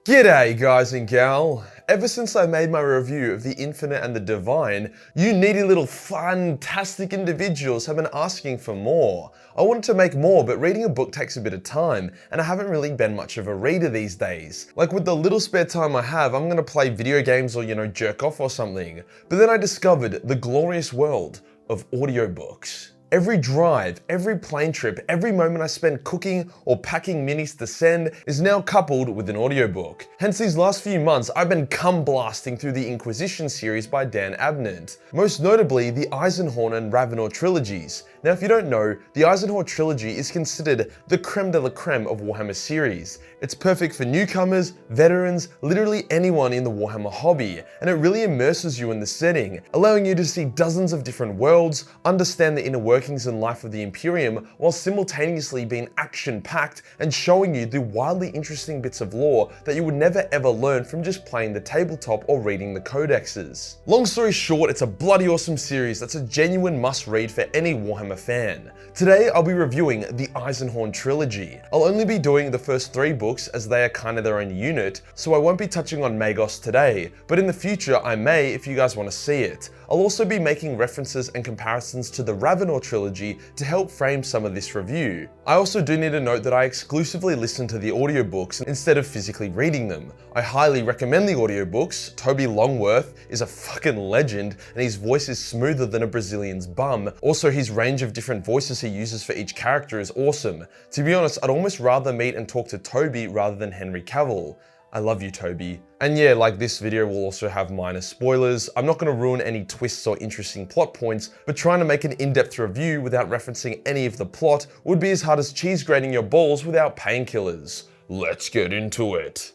G'day guys and gal! Ever since I made my review of The Infinite and the Divine, you needy little fantastic individuals have been asking for more. I wanted to make more, but reading a book takes a bit of time, and I haven't really been much of a reader these days. Like with the little spare time I have, I'm gonna play video games or jerk off or something. But then I discovered the glorious world of audiobooks. Every drive, every plane trip, every moment I spend cooking or packing minis to send is now coupled with an audiobook. Hence these last few months, I've been cum blasting through the Inquisition Series by Dan Abnett. Most notably, the Eisenhorn and Ravenor trilogies. Now if you don't know, the Eisenhorn Trilogy is considered the creme de la creme of Warhammer series. It's perfect for newcomers, veterans, literally anyone in the Warhammer hobby, and it really immerses you in the setting, allowing you to see dozens of different worlds, understand the inner workings and life of the Imperium, while simultaneously being action-packed and showing you the wildly interesting bits of lore that you would never ever learn from just playing the tabletop or reading the codexes. Long story short, it's a bloody awesome series that's a genuine must-read for any Warhammer fan. Today, I'll be reviewing the Eisenhorn Trilogy. I'll only be doing the first 3 books as they are kind of their own unit, so I won't be touching on Magos today, but in the future I may if you guys want to see it. I'll also be making references and comparisons to the Ravenor Trilogy to help frame some of this review. I also do need to note that I exclusively listen to the audiobooks instead of physically reading them. I highly recommend the audiobooks. Toby Longworth is a fucking legend and his voice is smoother than a Brazilian's bum. Also, his range of different voices he uses for each character is awesome. To be honest, I'd almost rather meet and talk to Toby rather than Henry Cavill. I love you, Toby. And yeah, like this video will also have minor spoilers. I'm not going to ruin any twists or interesting plot points, but trying to make an in-depth review without referencing any of the plot would be as hard as cheese grating your balls without painkillers. Let's get into it.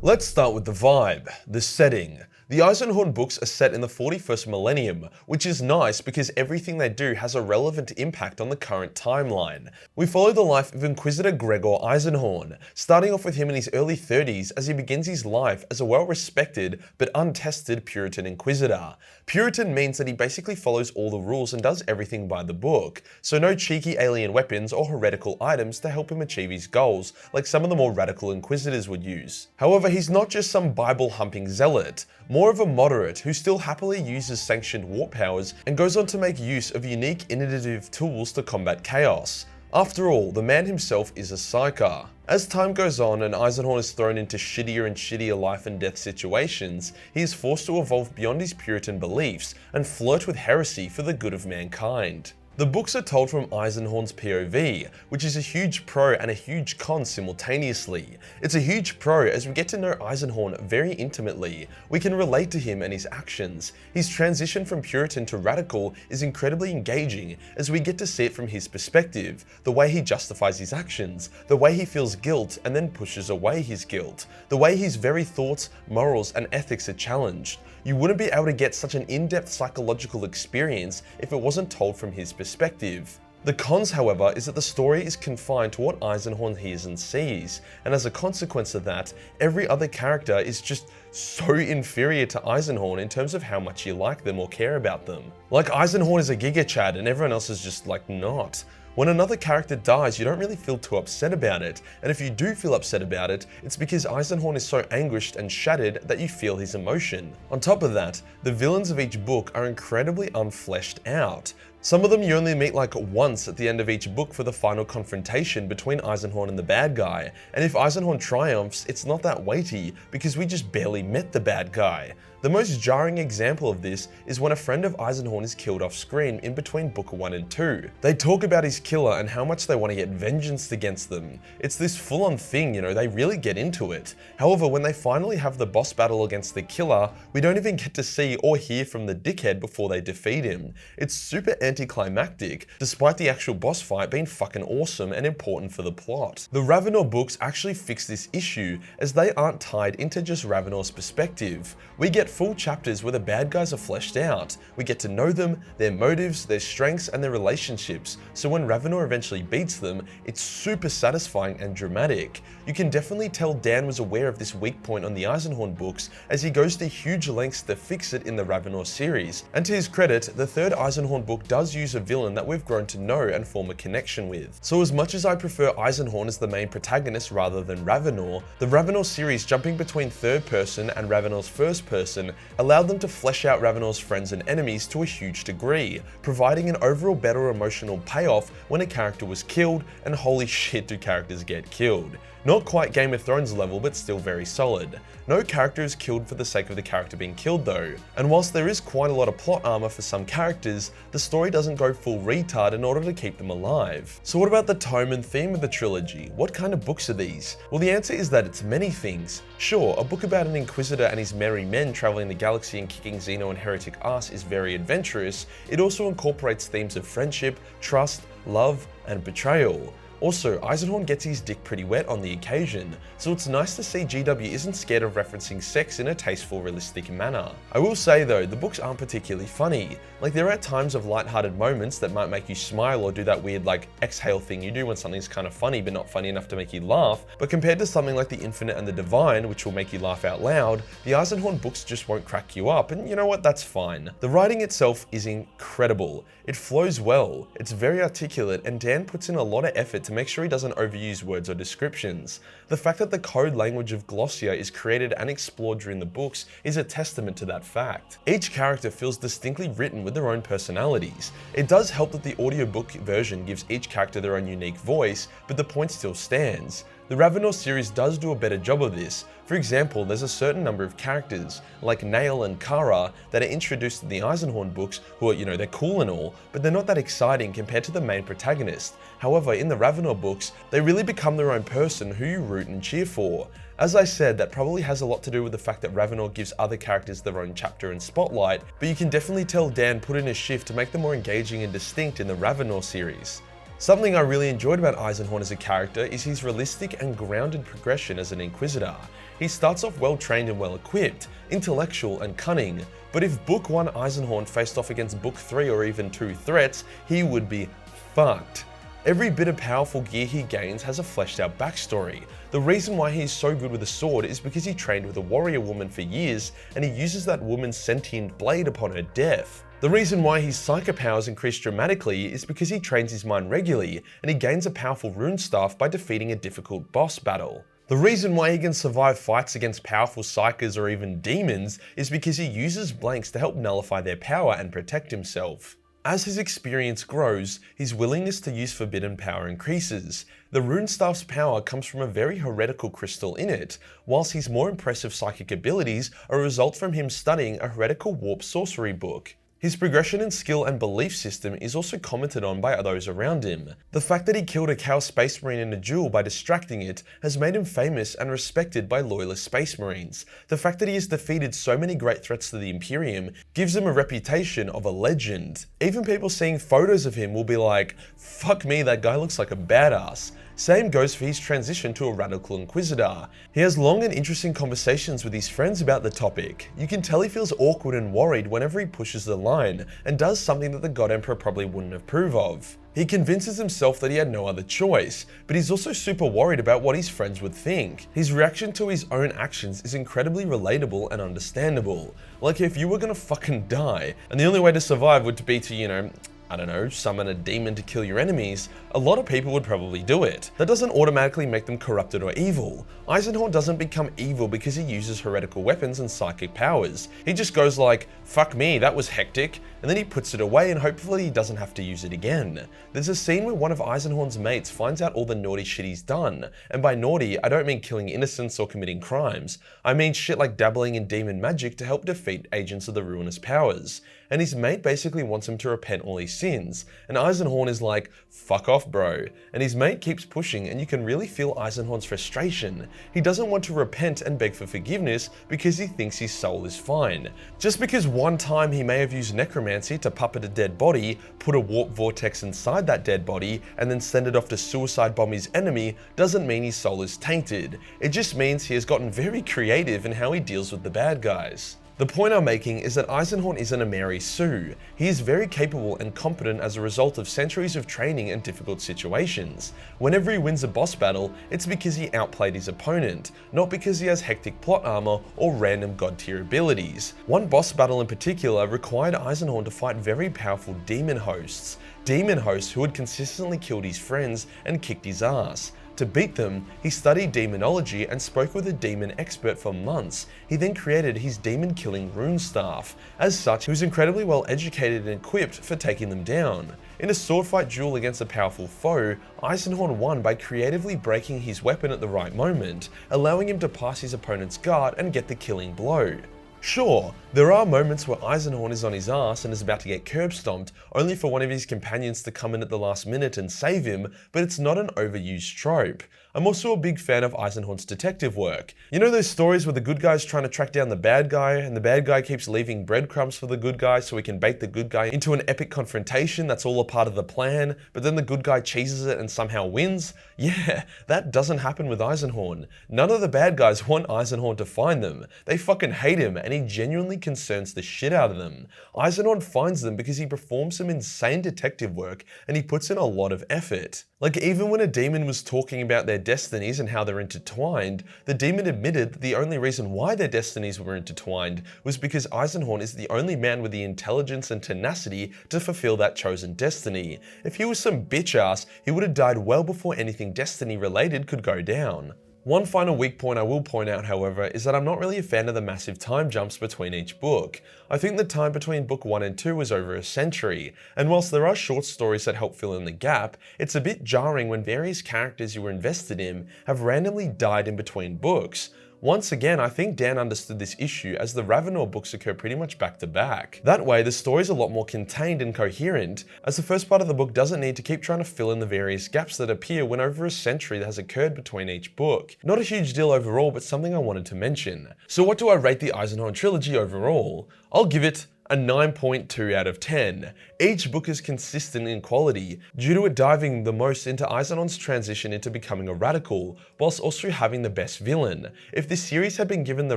Let's start with the vibe, the setting. The Eisenhorn books are set in the 41st millennium, which is nice because everything they do has a relevant impact on the current timeline. We follow the life of Inquisitor Gregor Eisenhorn, starting off with him in his early 30s as he begins his life as a well-respected but untested Puritan Inquisitor. Puritan means that he basically follows all the rules and does everything by the book, so no cheeky alien weapons or heretical items to help him achieve his goals like some of the more radical Inquisitors would use. However, he's not just some Bible-humping zealot. More of a moderate who still happily uses sanctioned warp powers and goes on to make use of unique innovative tools to combat chaos. After all, the man himself is a psyker. As time goes on and Eisenhorn is thrown into shittier and shittier life and death situations, he is forced to evolve beyond his Puritan beliefs and flirt with heresy for the good of mankind. The books are told from Eisenhorn's POV, which is a huge pro and a huge con simultaneously. It's a huge pro as we get to know Eisenhorn very intimately. We can relate to him and his actions. His transition from Puritan to radical is incredibly engaging as we get to see it from his perspective, the way he justifies his actions, the way he feels guilt and then pushes away his guilt, the way his very thoughts, morals and ethics are challenged. You wouldn't be able to get such an in-depth psychological experience if it wasn't told from his perspective. The cons, however, is that the story is confined to what Eisenhorn hears and sees, and as a consequence of that, every other character is just so inferior to Eisenhorn in terms of how much you like them or care about them. Like Eisenhorn is a Giga Chad and everyone else is just like not. When another character dies, you don't really feel too upset about it, and if you do feel upset about it, it's because Eisenhorn is so anguished and shattered that you feel his emotion. On top of that, the villains of each book are incredibly unfleshed out. Some of them you only meet like once at the end of each book for the final confrontation between Eisenhorn and the bad guy, and if Eisenhorn triumphs, it's not that weighty because we just barely met the bad guy. The most jarring example of this is when a friend of Eisenhorn is killed off screen in between book 1 and 2. They talk about his killer and how much they want to get vengeance against them. It's this full-on thing, they really get into it. However, when they finally have the boss battle against the killer, we don't even get to see or hear from the dickhead before they defeat him. It's super anticlimactic, despite the actual boss fight being fucking awesome and important for the plot. The Ravenor books actually fix this issue as they aren't tied into just Ravenor's perspective. We get full chapters where the bad guys are fleshed out. We get to know them, their motives, their strengths, and their relationships, so when Ravenor eventually beats them, it's super satisfying and dramatic. You can definitely tell Dan was aware of this weak point on the Eisenhorn books as he goes to huge lengths to fix it in the Ravenor series, and to his credit, the third Eisenhorn book does does use a villain that we've grown to know and form a connection with. So as much as I prefer Eisenhorn as the main protagonist rather than Ravenor, the Ravenor series jumping between third person and Ravenor's first person allowed them to flesh out Ravenor's friends and enemies to a huge degree, providing an overall better emotional payoff when a character was killed, and holy shit do characters get killed. Not quite Game of Thrones level, but still very solid. No character is killed for the sake of the character being killed though, and whilst there is quite a lot of plot armor for some characters, the story doesn't go full retard in order to keep them alive. So what about the tome and theme of the trilogy? What kind of books are these? Well, the answer is that it's many things. Sure, a book about an Inquisitor and his merry men traveling the galaxy and kicking Xeno and heretic ass is very adventurous. It also incorporates themes of friendship, trust, love, and betrayal. Also, Eisenhorn gets his dick pretty wet on the occasion, so it's nice to see GW isn't scared of referencing sex in a tasteful, realistic manner. I will say though, the books aren't particularly funny. Like, there are times of lighthearted moments that might make you smile or do that weird like exhale thing you do when something's kind of funny but not funny enough to make you laugh, but compared to something like The Infinite and the Divine, which will make you laugh out loud, the Eisenhorn books just won't crack you up, and you know what, that's fine. The writing itself is incredible. It flows well, it's very articulate, and Dan puts in a lot of effort to make sure he doesn't overuse words or descriptions. The fact that the code language of Glossia is created and explored during the books is a testament to that fact. Each character feels distinctly written with their own personalities. It does help that the audiobook version gives each character their own unique voice, but the point still stands. The Ravenor series does do a better job of this. For example, there's a certain number of characters, like Nail and Kara, that are introduced in the Eisenhorn books who are, they're cool and all, but they're not that exciting compared to the main protagonist. However, in the Ravenor books, they really become their own person who you root and cheer for. As I said, that probably has a lot to do with the fact that Ravenor gives other characters their own chapter and spotlight, but you can definitely tell Dan put in a shift to make them more engaging and distinct in the Ravenor series. Something I really enjoyed about Eisenhorn as a character is his realistic and grounded progression as an Inquisitor. He starts off well trained and well equipped, intellectual and cunning, but if Book 1 Eisenhorn faced off against Book 3 or even 2 threats, he would be fucked. Every bit of powerful gear he gains has a fleshed out backstory. The reason why he is so good with a sword is because he trained with a warrior woman for years, and he uses that woman's sentient blade upon her death. The reason why his psychic powers increase dramatically is because he trains his mind regularly, and he gains a powerful rune staff by defeating a difficult boss battle. The reason why he can survive fights against powerful psykers or even demons is because he uses blanks to help nullify their power and protect himself. As his experience grows, his willingness to use forbidden power increases. The rune staff's power comes from a very heretical crystal in it, whilst his more impressive psychic abilities are a result from him studying a heretical warp sorcery book. His progression in skill and belief system is also commented on by those around him. The fact that he killed a Chaos Space Marine in a duel by distracting it has made him famous and respected by loyalist Space Marines. The fact that he has defeated so many great threats to the Imperium gives him a reputation of a legend. Even people seeing photos of him will be like, fuck me, that guy looks like a badass. Same goes for his transition to a radical Inquisitor. He has long and interesting conversations with his friends about the topic. You can tell he feels awkward and worried whenever he pushes the line, and does something that the God Emperor probably wouldn't approve of. He convinces himself that he had no other choice, but he's also super worried about what his friends would think. His reaction to his own actions is incredibly relatable and understandable. Like, if you were gonna fucking die, and the only way to survive would be to, I don't know, summon a demon to kill your enemies, a lot of people would probably do it. That doesn't automatically make them corrupted or evil. Eisenhorn doesn't become evil because he uses heretical weapons and psychic powers. He just goes like, fuck me, that was hectic, and then he puts it away and hopefully he doesn't have to use it again. There's a scene where one of Eisenhorn's mates finds out all the naughty shit he's done, and by naughty, I don't mean killing innocents or committing crimes. I mean shit like dabbling in demon magic to help defeat agents of the ruinous powers. And his mate basically wants him to repent all his sins, and Eisenhorn is like, fuck off bro, and his mate keeps pushing and you can really feel Eisenhorn's frustration. He doesn't want to repent and beg for forgiveness because he thinks his soul is fine. Just because one time he may have used necromancy to puppet a dead body, put a warp vortex inside that dead body, and then send it off to suicide bomb his enemy, doesn't mean his soul is tainted. It just means he has gotten very creative in how he deals with the bad guys. The point I'm making is that Eisenhorn isn't a Mary Sue. He is very capable and competent as a result of centuries of training and difficult situations. Whenever he wins a boss battle, it's because he outplayed his opponent, not because he has hectic plot armor or random god tier abilities. One boss battle in particular required Eisenhorn to fight very powerful demon hosts who had consistently killed his friends and kicked his ass. To beat them, he studied demonology and spoke with a demon expert for months. He then created his demon-killing rune staff. As such, he was incredibly well educated and equipped for taking them down. In a sword fight duel against a powerful foe, Eisenhorn won by creatively breaking his weapon at the right moment, allowing him to pass his opponent's guard and get the killing blow. Sure, there are moments where Eisenhorn is on his ass and is about to get curb stomped, only for one of his companions to come in at the last minute and save him, but it's not an overused trope. I'm also a big fan of Eisenhorn's detective work. You know those stories where the good guy's trying to track down the bad guy, and the bad guy keeps leaving breadcrumbs for the good guy so he can bait the good guy into an epic confrontation that's all a part of the plan, but then the good guy cheeses it and somehow wins? Yeah, that doesn't happen with Eisenhorn. None of the bad guys want Eisenhorn to find them. They fucking hate him, and he genuinely concerns the shit out of them. Eisenhorn finds them because he performs some insane detective work and he puts in a lot of effort. Like, even when a demon was talking about their destinies and how they're intertwined, the demon admitted that the only reason why their destinies were intertwined was because Eisenhorn is the only man with the intelligence and tenacity to fulfill that chosen destiny. If he was some bitch ass, he would have died well before anything destiny related could go down. One final weak point I will point out, however, is that I'm not really a fan of the massive time jumps between each book. I think the time between book 1 and 2 was over a century, and whilst there are short stories that help fill in the gap, it's a bit jarring when various characters you were invested in have randomly died in between books. Once again, I think Dan understood this issue as the Ravenor books occur pretty much back to back. That way, the story's a lot more contained and coherent, as the first part of the book doesn't need to keep trying to fill in the various gaps that appear when over a century has occurred between each book. Not a huge deal overall, but something I wanted to mention. So what do I rate the Eisenhorn Trilogy overall? I'll give it a 9.2 out of 10. Each book is consistent in quality, due to it diving the most into Eisenhorn's transition into becoming a radical, whilst also having the best villain. If this series had been given the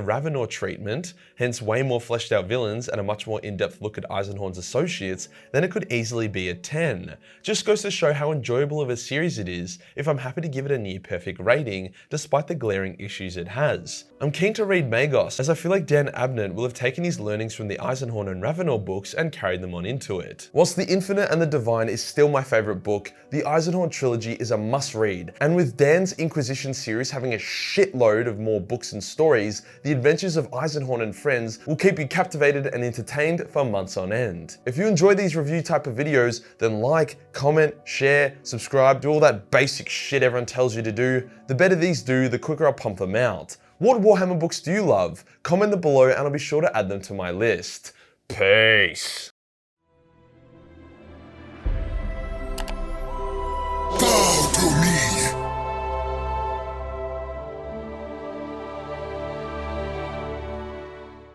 Ravenor treatment, hence way more fleshed out villains and a much more in-depth look at Eisenhorn's associates, then it could easily be a 10. Just goes to show how enjoyable of a series it is, if I'm happy to give it a near perfect rating, despite the glaring issues it has. I'm keen to read Magos, as I feel like Dan Abnett will have taken his learnings from the Eisenhorn and Ravenor books and carried them on into it. Whilst The Infinite and the Divine is still my favourite book, the Eisenhorn Trilogy is a must-read, and with Dan's Inquisition series having a shitload of more books and stories, the adventures of Eisenhorn and friends will keep you captivated and entertained for months on end. If you enjoy these review type of videos, then like, comment, share, subscribe, do all that basic shit everyone tells you to do. The better these do, the quicker I'll pump them out. What Warhammer books do you love? Comment them below and I'll be sure to add them to my list. Peace.